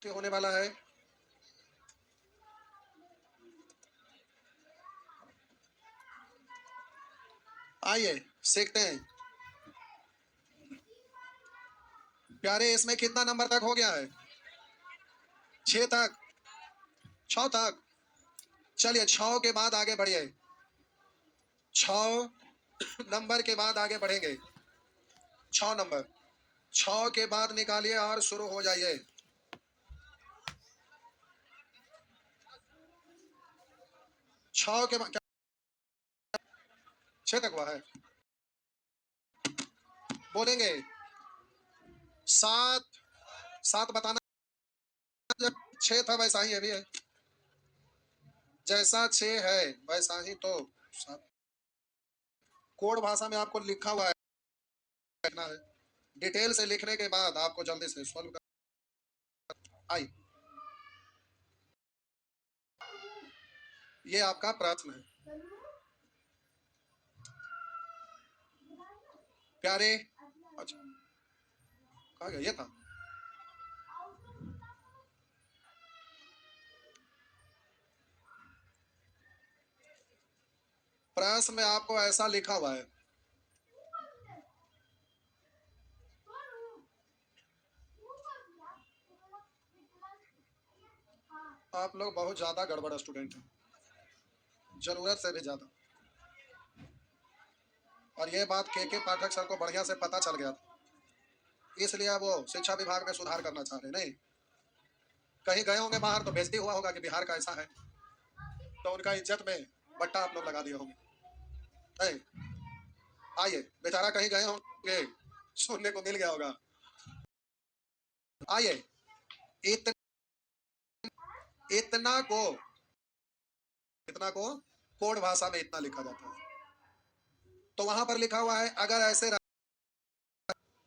होने वाला है। आइए सीखते हैं। प्यारे, इसमें कितना नंबर तक हो गया है? 6 तक, 6 तक। चलिए 6 के बाद आगे बढ़िए। 6 नंबर के बाद आगे बढ़ेंगे। 6 नंबर, 6 के बाद निकालिए और शुरू हो जाइए। 6 के बाद 6 तक हुआ है। बोलेंगे 7, 7 बताना। जब 6 था वैसा ही अभी है, जैसा 6 है वैसा ही तो 7। कोड भाषा में आपको लिखा हुआ है, लिखना है। डिटेल से लिखने के बाद आपको जल्दी से सॉल्व कर। आई, ये आपका प्रश्न है प्यारे। अच्छा, कहा गया ये था। प्रश्न में आपको ऐसा लिखा हुआ है, आप लोग बहुत ज्यादा गड़बड़ स्टूडेंट हैं, जरूरत से भी ज्यादा। और ये बात के पाठक सर को बढ़िया से पता चल गया था, इसलिए वो शिक्षा विभाग में सुधार करना चाह रहे। नहीं, कहीं गए होंगे बाहर तो बेइज्जती हुआ होगा कि बिहार का ऐसा है, तो उनका इज्जत में बट्टा आप लोग लगा दिए होंगे। नहीं, आइए, बेचारा कहीं गए होंगे, सुनने को मिल गया होगा। आइए, इत, इतना को इतना को कोड भाषा में इतना लिखा जाता है। तो वहां पर लिखा हुआ है अगर ऐसे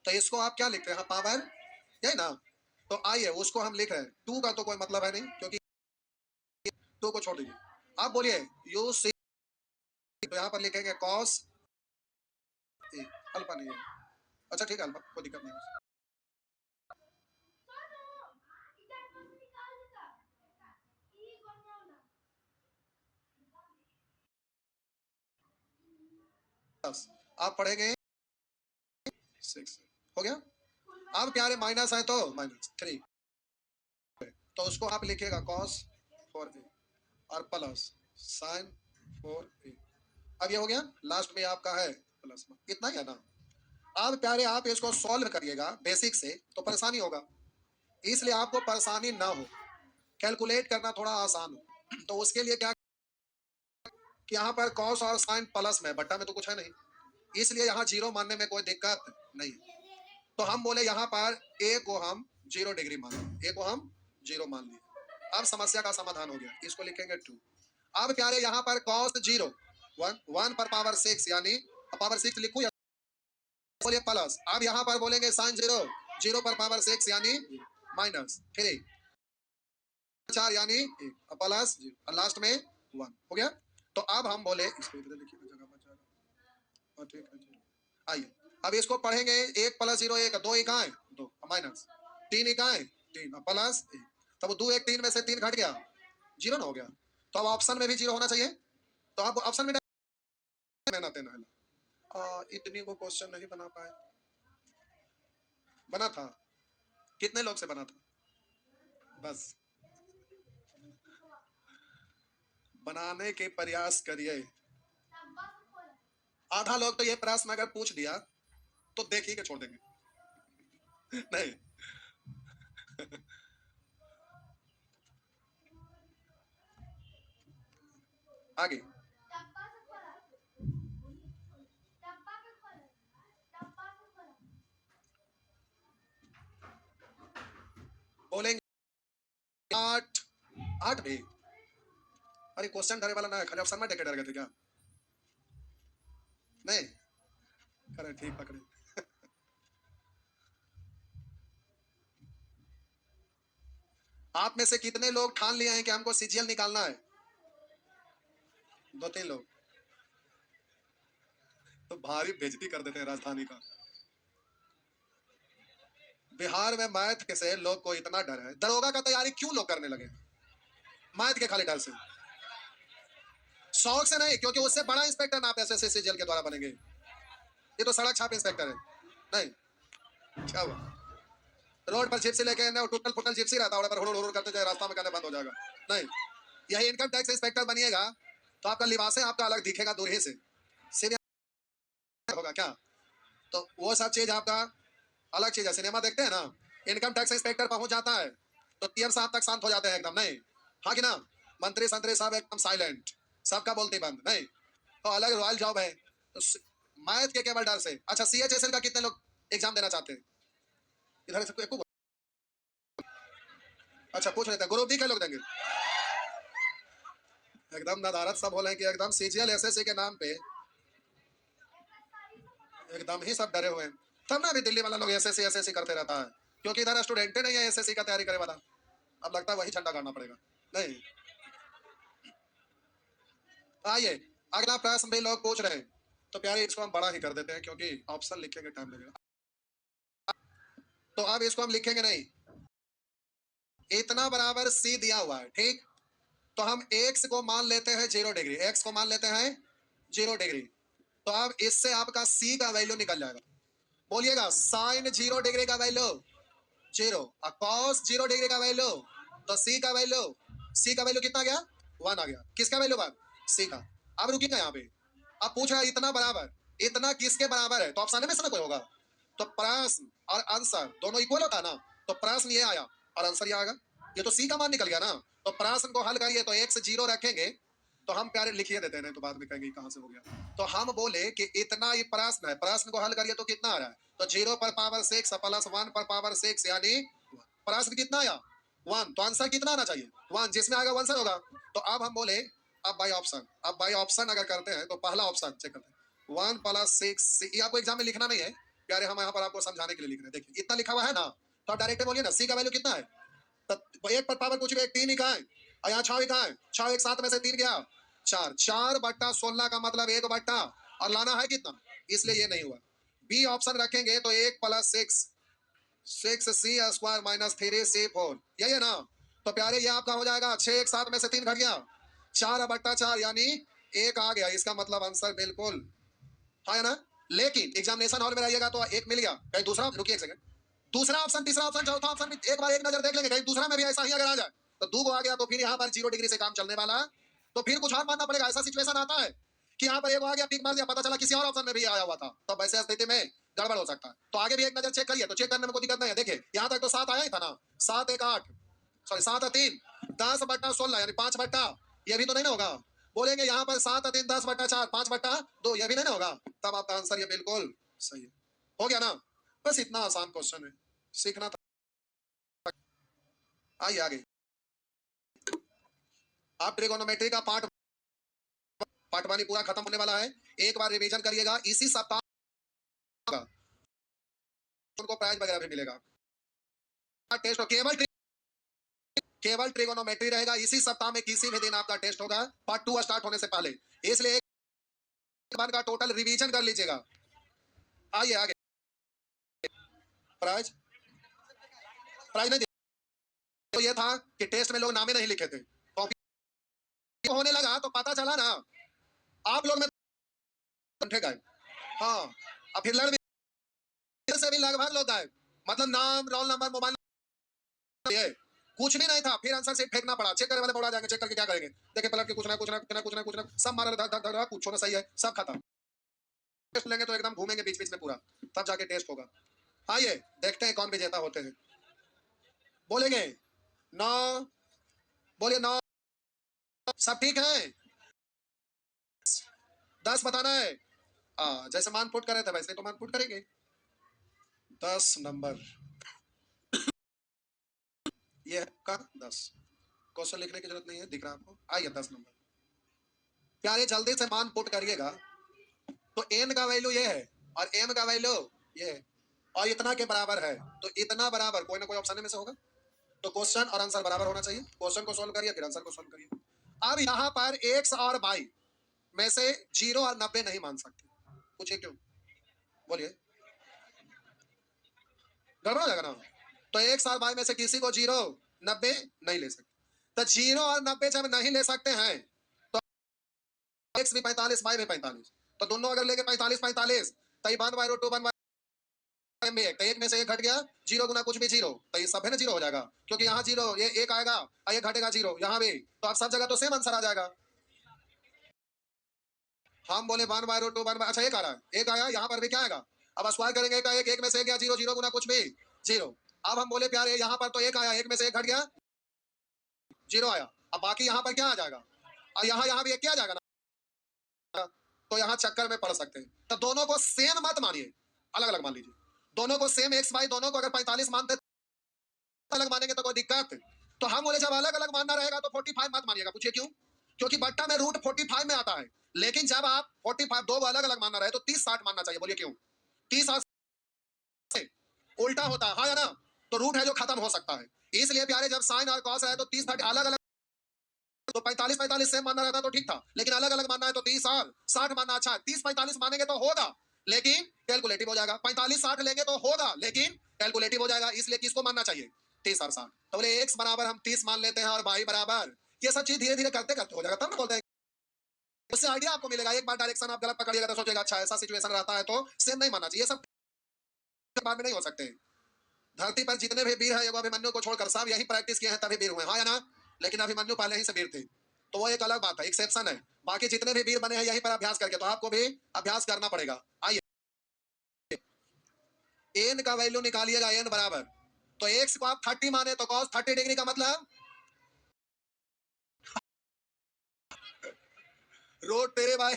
तो इसको आप क्या लिखते हैं? पावर, यही ना। तो आइए उसको हम लिख रहे हैं। 2 का तो कोई मतलब है नहीं, क्योंकि 2 को छोड़ दीजिए। आप बोलिए यू सी, तो यहाँ पर लिखेंगे कॉस ए। अल्फा नहीं है, अच्छा ठीक है, अल्फा कोई दिक्कत नहीं है। बस आप पढ़ेंगे 6 हो गया। अब प्यारे माइनस है तो -3, तो उसको आप लिखिएगा कॉस 4a और प्लस साइन 4a। अब ये हो गया, लास्ट में आपका है प्लस, इतना ही है ना। अब प्यारे आप इसको सॉल्व करिएगा बेसिक से तो परेशानी होगा, इसलिए आपको परेशानी ना हो, कैलकुलेट करना थोड़ा आसान हो। तो उसके लिए क्या कि यहाँ पर कॉस और साइन प्लस में, बट्टा में तो कुछ है नहीं, इसलिए यहाँ जीरो मानने में कोई दिक्कत नहीं। तो हम बोले यहाँ पर ए को हम 0 डिग्री मान लिए, ए को हम 0 मान लिए। अब समस्या का समाधान हो गया, इसको लिखेंगे 2। अब प्यारे यहाँ पर cos 0 1 पर पावर 6, यानी पावर 6 लिखूं या बोलिए प्लस। अब यहाँ पर बोलेंगे साइन 0 0 पर पावर 6 यानी -3 4 यानी प्लस, और लास्ट में 1 हो गया। तो अब हम बोले इसको इधर लिखिए, जगह बच जाएगा। ठीक है, आइए अब इसको पढ़ेंगे। 1 + 0 1, 2 इकाएं 2 माइनस 3 इकाएं 3 प्लस 1। तब 2 1 3 में से 3 घट गया, 0 ना हो गया। तो अब ऑप्शन में भी 0 होना चाहिए, तो आप ऑप्शन में बनाते ना। इतनी को क्वेश्चन नहीं बना पाए, बना था। कितने लोग से बना था? बस बनाने के प्रयास करिए। आधा लोग तो ये प्रश्न अगर पूछ दिया तो देख ही के छोड़ देंगे। नहीं, आगे बोलेंगे 8 8 भी। अरे क्वेश्चन डरे वाला ना है, खाली ऑप्शन में देखे डर गए थे क्या? नहीं करे, ठीक पकड़े। आप में से कितने लोग ठान लिए हैं कि हमको सीजीएल निकालना है? 2 3 लोग तो भारी बेइज्जती कर देते हैं राजधानी का। बिहार में मैथ के से लोग को इतना डर है, दरोगा का तैयारी क्यों लोग करने लगे? मैथ के खाली डर से, शौक से नहीं, क्योंकि उससे बड़ा इंस्पेक्टर आप एसएससी जेल के द्वारा बनेंगे। ये तो सड़क छाप इंस्पेक्टर है। नहीं, क्या हुआ? रोड पर जिप्सी लेके टूटल फुटल जिप्सी रहता है, पर हुड़ करते जाए, रास्ता में कहने बंद हो जाएगा। नहीं, यही इनकम टैक्स इंस्पेक्टर बनिएगा तो आपका लिबास है आपका अलग दिखेगा दूर ही से, सीनियर होगा क्या? तो वो सब चीज आपका अलग चीज है। सिनेमा देखते हैं ना, इनकम टैक्स इंस्पेक्टर पहुंच जाता है तो पीएम साहब तक शांत हो जाते हैं एकदम, नहीं? हाँ कि ना? मंत्री संतरी साहब एकदम साइलेंट, सबका बोलते बंद, नहीं? तो अलग रॉयल जॉब है। तो मैथ के केवल डर से। अच्छा, सीएचएसएल का कितने लोग एग्जाम देना चाहते हैं? इधर से कोई? अच्छा, पूछ लेते हैं, ग्रुप डी के लोग देंगे? एकदम नदारत सब बोले कि एकदम सीजीएल एसएससी के नाम पे एकदम ही सब डरे हुए हैं। तब ना भी दिल्ली वाला लोग एसएससी एसएससी करते रहता है, क्योंकि इधर स्टूडेंट नहीं है एसएससी का तैयारी करे वाला। अब लगता है वही झंडा गाड़ना पड़ेगा, नहीं? आइए, अगला प्रश्न भी लोग पूछ रहे हैं, तो प्यारे इसको हम बड़ा ही कर देते हैं, क्योंकि ऑप्शन लिखेंगे टाइम लगेगा। तो अब इसको हम लिखेंगे नहीं, इतना बराबर सी दिया हुआ है, ठीक? तो हम एक्स को मान लेते हैं 0 डिग्री, एक्स को मान लेते हैं 0 डिग्री। तो अब इससे आपका सी का वैल्यू निकल जाएगा। बोलिएगा, साइन 0 डिग्री का वैल्यू 0 और कॉस 0 डिग्री का वैल्यू, तो सी का वैल्यू कितना गया? 1 आ गया। किसका वैल्यू बात? सी का। अब रुकिएगा यहाँ पे, अब पूछ रहा है इतना बराबर, इतना किसके बराबर है? तो ऑप्शन में से ना कोई होगा, तो प्रश्न और आंसर दोनों इक्वल होता है ना, तो प्रश्न ये आया और आंसर ये आएगा। ये तो सी का मान निकल गया ना। तो प्रश्न को हल करिए, तो एक्स 0 रखेंगे, तो हम प्यारे लिखिए देते हैं, तो बाद में कहेंगे कहां से हो गया। तो हम बोले कि इतना ये प्रश्न है, प्रश्न को हल करिए तो कितना आ रहा है? तो 0 पर पावर 6 प्लस 1 पर पावर 6, यानी प्रश्न कितना आया? 1। तो आंसर कितना आना चाहिए? 1, जिसमें आएगा 1 होगा। तो अब हम बोले, अब बाई ऑप्शन अगर करते हैं, तो पहला ऑप्शन चेक करते हैं, 1 प्लस 6। ये आपको एग्जाम में लिखना नहीं है प्यारे, हम यहाँ पर आपको समझाने के लिए लिख रहे हैं। देखिए इतना लिखा हुआ है ना, तो आप डायरेक्ट बोलिए ना, सी का वैल्यू कितना है? तो एक पर पावर कुछ भी, 3 ही कहा है, और यहाँ 6 ही कहा है, 6 एक 7 में से 3 गया 4, 4/16 का मतलब 1 बट्टा, और लाना है कितना, इसलिए ये नहीं हुआ। बी ऑप्शन रखेंगे तो 1 प्लस 6 सी स्क्वायर माइनस 3 सी 4, यही है ना? तो प्यारे ये आपका हो जाएगा 6 एक 7 में से 3 घट गया, 4/4, यानी 1 आ गया। इसका मतलब आंसर बिल्कुल हाँ है ना? लेकिन एग्जामिनेशन हॉल में रहिएगा तो एक मिल गया, कहीं दूसरा, रुकिए एक सेकंड, दूसरा ऑप्शन, तीसरा ऑप्शन, चौथा ऑप्शन भी एक बार एक नजर देख लेंगे, कहीं दूसरा में भी ऐसा ही अगर आ जाए, तो 2 को आ गया, तो फिर यहाँ पर 0 डिग्री से काम चलने वाला, तो फिर कुछ और मानना पड़ेगा। ऐसा सिचुएशन आता है कि यहाँ पर एक आ गया, टिक मार दिया, पता चला किसी और ऑप्शन में भी आया हुआ था, तो वैसे स्थिति में गड़बड़ हो सकता है। तो आगे भी एक नजर चेक करिए, तो चेक करने में कोई दिक्कत नहीं है। देखिए यहाँ तक तो 7 आया ही था ना, 7 एक 8, सॉरी 7 और 3 10/16, यानी 5 बट्टा, ये भी तो नहीं ना होगा। बोलेंगे यहाँ पर 7 और 3 10/4, 5/2, ये भी नहीं ना होगा। तब आपका आंसर ये बिल्कुल सही है। हो गया ना? बस इतना आसान क्वेश्चन है, सीखना था। आइए आगे, आप ट्रिगोनोमेट्री का पार्ट 1 पूरा खत्म होने वाला है, एक बार रिवीजन करिएगा, इसी सप्ताह उनको प्राइज वगैरह भी मिलेगा। टेस्ट केवल ट्रिगोनोमेट्री रहेगा, इसी सप्ताह में किसी भी दिन आपका टेस्ट होगा, पार्ट 2 स्टार्ट होने से पहले, इसलिए एक बार का टोटल रिवीजन कर लीजिएगा। आइए आगे, प्राइज प्राइज नहीं, तो ये था कि टेस्ट में लोग नामे नहीं लिखे थे, कॉपी होने लगा तो पता चला ना आप लोग में गए, हाँ, अब फिर लड़ से भी लगभग लोग गए, मतलब नाम, रोल नंबर, मोबाइल, कुछ भी नहीं था, फिर आंसर सीट फेंकना पड़ा। चेक करने वाले बोला जाएंगे, चेक करके क्या करेंगे? देखिए पलट के कुछ ना सब मारा, धक धक धक, कुछ ना सही है, सब खत्म। टेस्ट लेंगे तो एकदम घूमेंगे बीच बीच में पूरा, तब जाके टेस्ट होगा। आइए देखते हैं कौन विजेता होते हैं। बोलेंगे 9, बोलिए 9, सब ठीक है? 10 बताना है, जैसे मान पुट करे थे वैसे तो मान पुट करेंगे। 10 नंबर, ये का 10, क्वेश्चन लिखने की जरूरत नहीं है, दिख रहा आपको? आइए 10 नंबर, प्यारे जल्दी से मान पुट करिएगा। तो n का वैल्यू ये है और m का वैल्यू ये है, और इतना के बराबर है, तो इतना बराबर कोई ना कोई ऑप्शन में से होगा, तो क्वेश्चन और आंसर बराबर होना चाहिए। क्वेश्चन को सोल्व करिए, फिर आंसर को सोल्व करिए। अब यहाँ पर x और y में से 0 और 90 नहीं मान सकते, पूछिए क्यों? बोलिए, गड़बड़ हो जाएगा ना? तो 1 और y में से किसी को 0 90 नहीं ले सकते। तो 0 और 90 जब नहीं ले सकते हैं तो x भी 45 y भी 45, तो दोनों अगर लेके 45 45 तो 1/√2 1 में एक, तो एक में से एक घट गया, 0 गुना कुछ भी 0, तो ये सब है ना 0 हो जाएगा, क्योंकि यहाँ 0 ये एक आएगा और ये घटेगा 0 यहाँ भी, तो आप सब जगह तो सेम आंसर आ जाएगा। हम बोले 1/√2 1, अच्छा एक आ रहा है, एक आया, यहाँ पर भी क्या आएगा, अब स्क्वायर करेंगे एक में से गया 0 0 गुना कुछ भी 0। अब हम बोले प्यारे यहाँ पर तो एक आया, एक में से एक घट गया 0 आया, अब बाकी यहाँ पर क्या आ जाएगा, और यहाँ भी एक क्या आ जाएगा ना, तो यहाँ चक्कर में पड़ सकते हैं। तो दोनों को सेम मत मानिए, अलग अलग मान लीजिए, दोनों को सेम एक्स वाई, दोनों को अगर 45 मानते अलग मानेंगे तो कोई दिक्कत। तो हम बोले जब अलग अलग मानना रहेगा तो 45 मत मानिएगा, पूछिए क्यों, क्योंकि बट्टा में रूट 45 में आता है, लेकिन जब आप 45 दो अलग अलग मानना रहे तो 30 60 मानना चाहिए, बोलिए क्यों, 30 से उल्टा होता है, हाँ या ना, तो रूट है जो खत्म हो सकता है, इसलिए प्यारे जब साइन और कॉस है तो 30 30 अलग अलग, तो 45 45 सेम मानना रहता तो ठीक था, लेकिन अलग अलग मानना है तो 30 और 60 मानना अच्छा है। 30 45 मानेंगे तो होगा लेकिन कैलकुलेटिव हो जाएगा, 45 60 लेंगे तो होगा लेकिन कैलकुलेटिव हो जाएगा, इसलिए किसको मानना चाहिए 30 और 60। तो बोले x बराबर हम 30 मान लेते हैं और y बराबर, ये सब चीज धीरे धीरे करते करते हो जाएगा, तब ना बोलते हैं, उससे आइडिया आपको मिलेगा। एक बार डायरेक्शन आप गलत पकड़िएगा तो सोचेगा अच्छा ऐसा सिचुएशन रहता है तो सेम नहीं मानना चाहिए, सब बाद में नहीं हो सकते। धरती पर जितने भी वीर है एगो अभिमन्यु को छोड़कर सब यही प्रैक्टिस किए हैं तभी वीर हुए, हाँ या ना, लेकिन अभिमन्यु पहले ही से वीर थे, तो वो एक अलग बात है, एक्सेप्शन है, बाकी जितने भी वीर बने हैं यहीं पर अभ्यास करके, तो आपको भी अभ्यास करना पड़ेगा। आइए एन का वैल्यू निकालिएगा, एन बराबर, तो एक्स को आप 30 माने तो कॉस 30 डिग्री का मतलब रोड तेरे भाई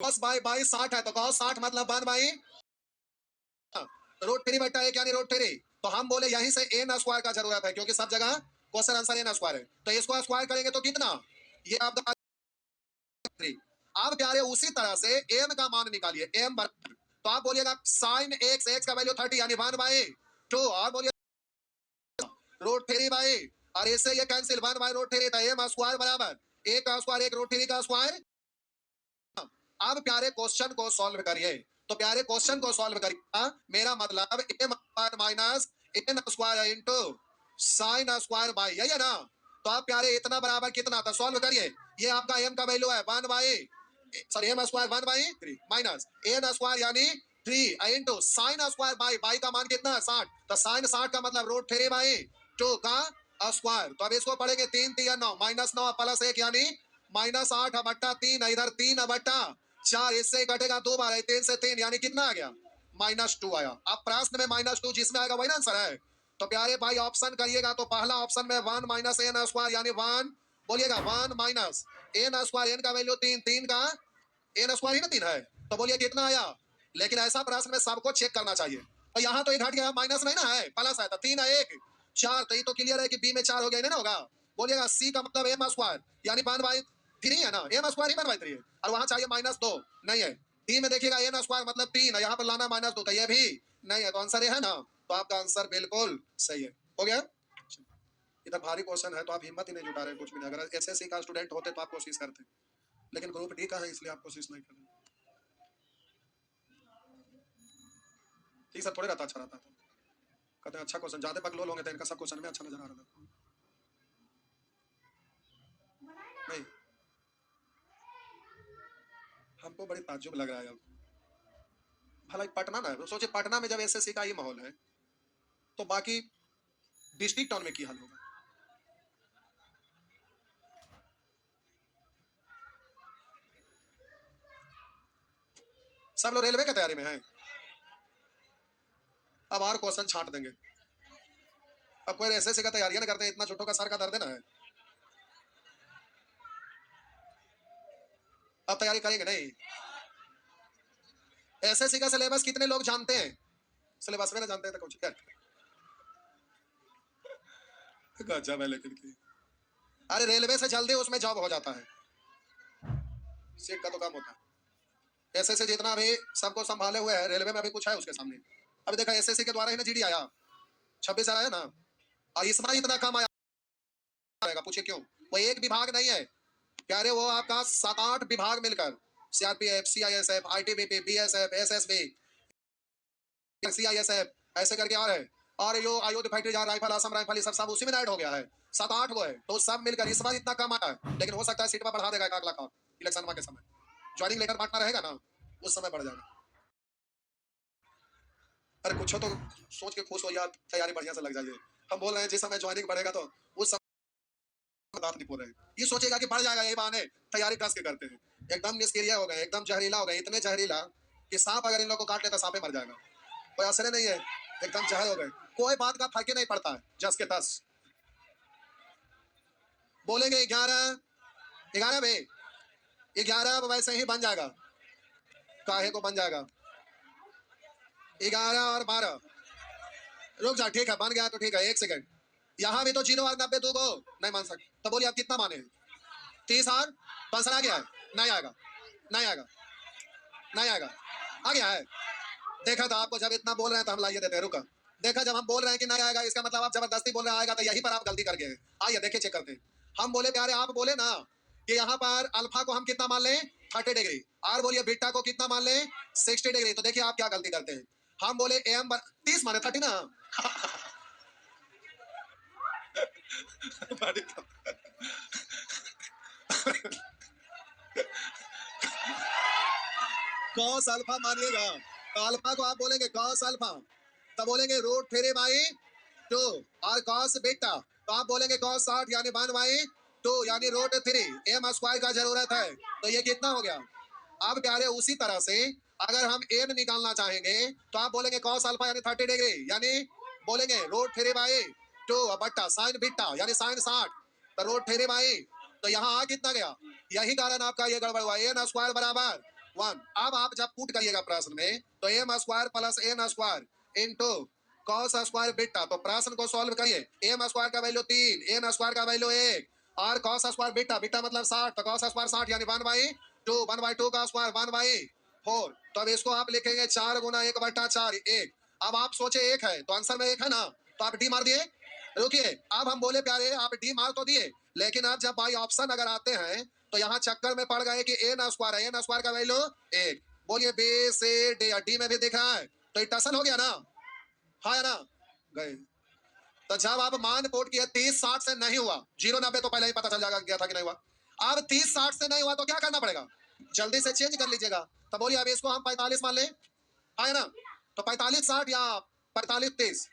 कॉस बाई 60 है, तो कॉस 60 मतलब 1/, रोड 3 बटा 1 यानी रोड 3, तो हम बोले यहीं से एन स्क्वायर का जरूरत है क्योंकि सब जगह क्वेश्चन आंसर एन स्क्वायर है, तो इसको स्क्वायर करेंगे तो कितना, ये आपका 3। अब प्यारे उसी तरह से एम का मान निकालिए, एम बराबर, तो आप बोलिएगा साइन एक्स, एक्स का वैल्यू 30 यानी 1/2, और बोलिए रोड 3 और इससे ये कैंसिल 1/√3, तो एम स्क्वायर बराबर एक का स्क्वायर एक रूट 3 का स्क्वायर। अब प्यारे क्वेश्चन को सॉल्व करिए, तो प्यारे क्वेश्चन को सॉल्व करिए, मेरा मतलब M square minus N square into sine square by, यही है ना, तो आप प्यारे इतना बराबर कितना था, सॉल्व करिए, ये आपका एम का वैल्यू है 1/, M square 1/3 minus N square यानी 3 इंटू साइन स्क्वायर बाई का मान कितना है 60, तो साइन 60 का मतलब रूट 3/2 का स्क्वायर, तो अब इसको पढ़ेंगे 3 3 9 -9 प्लस 1 यानी -8 बट्टा 3, इधर 3 बट्टा 4, इससे घटेगा 2 बार, 3 से 3 यानी कितना आ गया -2 आया। अब प्रश्न में -2 जिसमें आएगा वही ना आंसर है, तो प्यारे भाई ऑप्शन करिएगा, तो पहला ऑप्शन में 1 माइनस एन स्क्वायर यानी 1, बोलिएगा 1 माइनस एन स्क्वायर, एन का वैल्यू 3, 3 का एन स्क्वायर ही ना 3 है, तो बोलिए कितना आया, लेकिन ऐसा प्रश्न में सबको चेक करना चाहिए, तो यहाँ तो ये घट गया, माइनस नहीं ना है, प्लस है, तो 3 है 1 4, तो ये तो क्लियर है कि बी में 4 हो गया, नहीं ना होगा, बोलिएगा सी का मतलब एम स्क्वायर यानी 1/3 है ना, एम स्क्वायर ही 1/3 है, और वहां चाहिए -2 नहीं है, डी में देखिएगा एन स्क्वायर मतलब 3 है, यहाँ पर लाना -2, तो ये भी नहीं है, तो आंसर ये है ना, तो आपका आंसर बिल्कुल सही है, हो गया। इतना भारी क्वेश्चन है तो आप हिम्मत ही नहीं जुटा रहे कुछ भी नहीं, अगर एसएससी का स्टूडेंट होते तो आप कोशिश करते, लेकिन ग्रुप डी का है इसलिए आप कोशिश नहीं कर रहे, ठीक सर, थोड़े रहता अच्छा रहता, तो कहते हैं अच्छा क्वेश्चन, ज्यादा बकलोल होंगे तो इनका सब क्वेश्चन में अच्छा नजर आ रहा था, नहीं हमको बड़ी ताज्जुब लग रहा है अब, भला पटना ना है, सोचे पटना में जब एसएससी का ही माहौल है तो बाकी डिस्ट्रिक्ट टाउन में की हाल होगा। सब लोग रेलवे की तैयारी में हैं, अब और क्वेश्चन छांट देंगे, अब कोई एसएससी का तैयारी ना करते हैं, इतना छोटों का सर का दर्द ना है, अब तैयारी करेंगे नहीं। एसएससी का सिलेबस कितने लोग जानते हैं, सिलेबस में ना जानते हैं तो कुछ गजब है, लेकिन की अरे रेलवे से जल्दी उसमें जॉब हो जाता है, सीट का तो काम होता है, एसएससी जितना भी सबको संभाले हुए है, रेलवे में अभी कुछ है उसके सामने, अभी देखा एसएससी के द्वारा ही ना जीडी आया 26 आया ना, और इस बार इतना कम आएगा, पूछिए क्यों, वो एक विभाग नहीं है प्यारे, वो आपका 7 8 विभाग मिलकर CRPF CISF ITBP BSF SSB CISF ऐसे करके आ रहे हैं, और यो आयुध फैक्ट्री जहाँ राइफल असम राइफल ये सब उसी में ऐड हो गया है। 7-8 वो है, तो सब मिलकर इस बार इतना कम आया है, लेकिन हो सकता है सीट पर बढ़ा देगा 1 लाख इलेक्शन के समय। ज्वाइनिंग लेटर बांटना रहेगा ना, उस समय बढ़ जाएगा। अरे कुछ तो सोच के खुश हो यार, तैयारी बढ़िया से लग जाइए। हम बोल रहे हैं जिस समय ज्वाइनिंग बढ़ेगा तो उस समय बात नहीं बोल रहे हैं। ये सोचेगा कि बढ़ जाएगा, यही बहाने तैयारी कस के करते हैं। एकदम निष्क्रिय हो गए, एकदम जहरीला हो गए, इतने जहरीला कि सांप अगर इन लोगों को काट ले तो सांपे मर जाएगा, कोई असर नहीं है, एकदम जहर हो गए, कोई बात का फर्क ही नहीं पड़ता है। जस के तस बोलेंगे 11 बे 11 वैसे ही बन जाएगा, काहे को बन जाएगा 11 और 12। रुक जा, ठीक है बन गया तो ठीक है, 1 सेकंड। यहाँ भी तो 0 और 90 दो नहीं मान सकते, तो बोलिए आप कितना माने? 30 और 15 आ गया है, नहीं आएगा, नहीं आएगा, नहीं आएगा, आ गया है। देखा था आपको, जब इतना बोल रहे हैं तो हम लाइए देते हैं। रुका, देखा जब हम बोल रहे हैं कि नहीं आएगा, इसका मतलब आप जबरदस्ती बोल रहे हैं आएगा, तो यही पर आप गलती कर गए। आइए देखिए, चेक करते हैं। हम बोले प्यारे, आप बोले ना कि यहाँ पर अल्फा को हम कितना मान लें 30 डिग्री, और बोलिए बीटा को कितना मान लें 60 डिग्री। तो देखिए आप क्या गलती करते हैं। हम बोले एम 30 माने 30 ना कॉस अल्फा मानिएगा, तो अल्फा को आप बोलेंगे कॉस अल्फा, तो बोलेंगे √3/2, और कॉस बीटा तो आप बोलेंगे कॉस 60 यानी 1/2 यानी √3। एम स्क्वायर का जरूरत है, तो ये कितना हो गया। अब प्यारे उसी तरह से अगर हम एन निकालना चाहेंगे तो आप बोलेंगे कॉस अल्फा यानी 30 डिग्री, यानी बोलेंगे √3/2 बट्टा साइन बीटा यानी साइन 60, तो √3/, तो यहाँ आ कितना गया। यही कारण आपका ये गड़बड़ हुआ, एन स्क्वायर बराबर 1। अब आप जब पुट करिएगा प्रश्न में तो M square plus N square into cos square beta, तो प्रश्न को सॉल्व करिए। एम स्क्वायर का वैल्यू 3, एन स्क्वायर का वैल्यू 1, और कॉस स्क्वायर बीटा, बीटा मतलब 60, तो कॉस स्क्वायर 60 यानी 1/2 का स्क्वायर 1/4। तो अब इसको आप लिखेंगे 4 गुना 1/4 1। अब आप सोचे 1 है तो आंसर में 1 है ना, तो आप डी मार दिए। रुकिए, अब हम बोले प्यारे आप डी मार तो दिए, लेकिन आप जब बाई ऑप्शन अगर आते हैं तो यहाँ चक्कर में पड़ गए कि एन स्क्वायर है, एन स्क्वायर का वैल्यू 1। बोलिए बी सी डी, डी में भी दिख रहा है, तो टसल हो गया ना, हाँ या ना गए। तो जब आप मान कोट किया 30-60 से नहीं हुआ, 0-90 तो पहले ही पता चल जाएगा गया था कि नहीं हुआ। अब 30-60 से नहीं हुआ तो क्या करना पड़ेगा, जल्दी से चेंज कर लीजिएगा। तो बोलिए अब इसको हम 45 मान लें, है ना, तो 45-60 या 45-30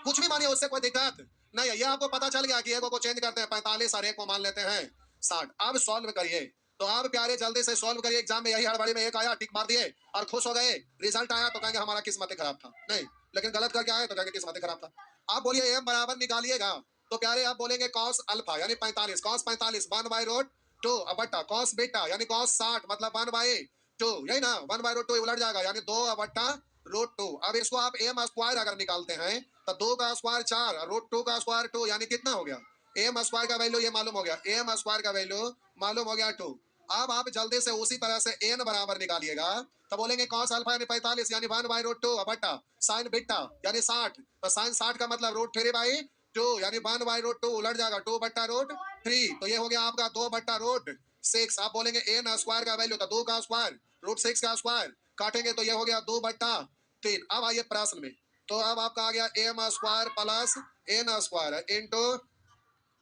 कुछ भी मानिए, उससे कोई दिक्कत नहीं है। ये आपको पता चल गया कि एक को चेंज करते हैं 45 और एक को मान लेते हैं 60। अब सॉल्व करिए, तो आप प्यारे जल्दी से सॉल्व करिए। एग्जाम में यही हड़बड़ी में 1 आया, टिक मार दिए और खुश हो गए। रिजल्ट आया तो कहेंगे हमारा किस्मत खराब था, नहीं, लेकिन गलत करके आए तो कहेंगे किस्मत खराब था। आप बोलिए एम बराबर निकालिएगा, तो प्यारे आप बोलेंगे कॉस अल्फा यानी 45, कॉस 45 1/√2 बट्टा कॉस बीटा यानी कॉस 60 मतलब 1/2, यही ना 1/√2 उलट जाएगा यानी 2/√2। अब इसको आप एम स्क्वायर अगर निकालते हैं तो 2 का स्क्वायर 4 √2 का स्क्वायर 2 यानी कितना हो गया। एम स्क्वायर का वैल्यू ये मालूम हो गया, एम स्क्वायर का वैल्यू मालूम हो गया 2। अब आप जल्दी से उसी तरह से एन बराबर निकालिएगा, तो बोलेंगे कॉस अल्फा यानी 45 यानी 1/√2 बट्टा साइन बीटा यानी 60, तो साइन 60 का मतलब √3/2 यानी 1/√2 उलट जाएगा 2/√3, तो ये हो गया आपका 2/√6। आप बोलेंगे एन स्क्वायर का वैल्यू, तो 2 का स्क्वायर √6 का स्क्वायर काटेंगे तो ये हो गया 2/3। अब आइए प्रश्न में, तो अब आपका आ गया M square plus N square into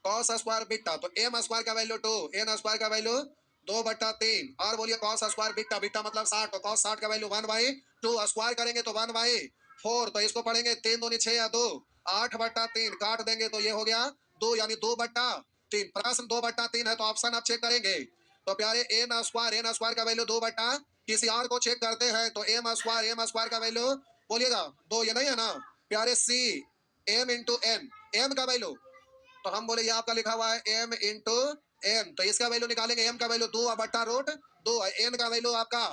cos square beta, तो एम स्क्वायर का वैल्यू 2, एन स्क्वायर का वैल्यू 2/3, और बोलिए कॉस स्क्वायर बीटा, बीटा मतलब 60, तो कॉस 60 का वैल्यू 1/2 स्क्वायर करेंगे तो 1/4, तो इसको पढ़ेंगे 3 दूनी 6 या 2 8/3 काट देंगे तो ये हो गया 2 यानी 2/3। प्रश्न 2/3 है तो ऑप्शन आप चेक करेंगे, तो प्यारे एन स्क्वायर का वैल्यू 2/, किसी और को चेक करते हैं तो एम स्क्वायर का वैल्यू बोलिएगा 2, ये नहीं है ना प्यारे। सी एम इंटू एम का वैल्यू, तो हम बोले ये आपका लिखा हुआ है m इंटू एन, तो इसका वैल्यू निकालेंगे। m का वैल्यू 2/√2, n का वैल्यू आपका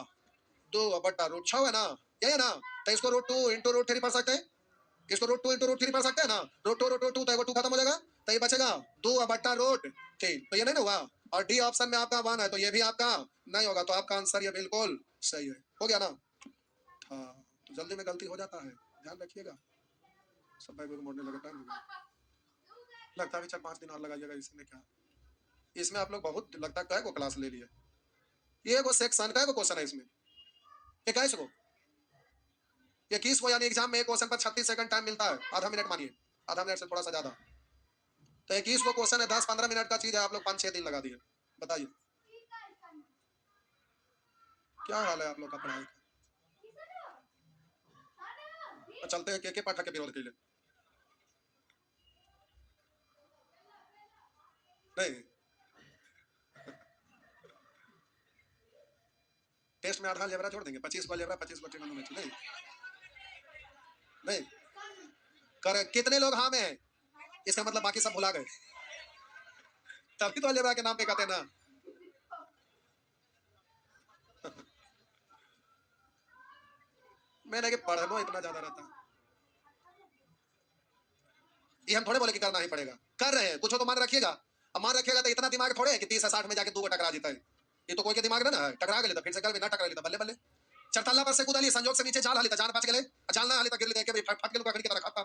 2/√6 है ना, यही है ना, तो इसको √2 इंटू √3 पढ़ सकते हैं, इसको √2 इंटू √3 पढ़ सकते हैं ना, √2 तो 2 खत्म हो जाएगा, तो ये बचेगा 2/√3, तो ये नहीं ना हुआ। और डी ऑप्शन में आपका 1 है तो ये भी आपका नहीं होगा, तो आपका आंसर ये बिल्कुल सही है, हो गया ना। हाँ, तो जल्दी में गलती हो जाता है, ध्यान रखिएगा। सब भाई को मोड़ने लगा टाइम लगता है 4-5 दिन और लगाइएगा। इसमें क्या, इसमें आप लोग बहुत लगता है को क्लास ले लिए, ये को सेक्शन का को क्वेश्चन है इसमें, ये कैसे को ये 21 को यानी एग्जाम में एक क्वेश्चन पर 36 सेकंड टाइम मिलता है, आधा मिनट मानिए, आधा मिनट से थोड़ा सा ज्यादा। तो 21 को क्वेश्चन है, 10-15 मिनट का चीज है, आप लोग 5-6 दिन लगा दिए। बताइए क्या हाल है आप लोग का पढ़ाई का। तो चलते हैं के पाठक के विरोध के लिए। नहीं, टेस्ट में आधा अलजेब्रा जोड़ देंगे, 25 को अलजेब्रा, 25 को ट्रिग्नोमेट्री। नहीं नहीं कर, कितने लोग हाँ में हैं, इसका मतलब बाकी सब भुला गए, तभी तो अलजेब्रा के नाम पे कहते हैं ना। मैंने कि पढ़ना इतना ज्यादा रहता, ये हम थोड़े बोले कि करना ही पड़ेगा, कर रहे हैं कुछ तो मान रखिएगा। अब मान रखिएगा तो इतना दिमाग थोड़े है कि 30 से 60 में जाके 2 को टकरा जीता है, ये तो कोई के दिमाग ना है, टकरा गए तो फिर से कर, ना टकरा लेता बल्ले बल्ले। चरतल्ला पर से कूदा लिए, संजोग से नीचे जाल हाली था, जान बच गए, जाल ना हाली था गिर लेके फट के लकड़ी की तरह खाता,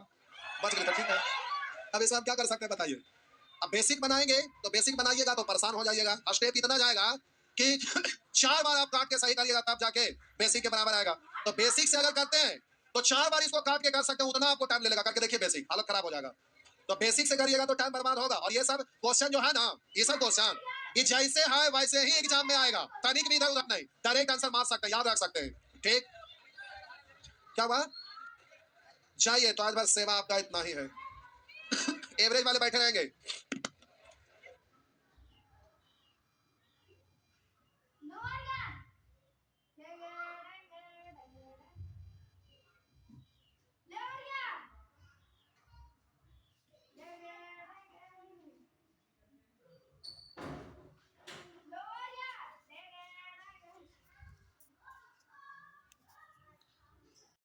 बच गए तो ठीक है। अब इसमें आप क्या कर सकते हैं बताइए। अब बेसिक बनाएंगे तो बेसिक बनाइएगा तो परेशान हो जाइएगा, स्टेप इतना जाएगा कि 4 बार आप काट के सही करिएगा तब जाके बेसिक के बराबर आएगा। तो बेसिक से अगर करते हैं तो 4 बार इसको काट के कर सकते हैं, उतना आपको टाइम लगेगा, करके देखिए बेसिक, हालत खराब हो जाएगा। तो बेसिक से करिएगा तो टाइम बर्बाद होगा। और ये सब क्वेश्चन जो है ना, ये सब क्वेश्चन ये जैसे है वैसे ही एग्जाम में आएगा, तनिक भी इधर उधर नहीं, डायरेक्ट आंसर मार सकते हैं, याद रख सकते हैं। ठीक, क्या हुआ, चाहिए तो आज बस सेवा आपका इतना ही है। एवरेज वाले बैठे रहेंगे,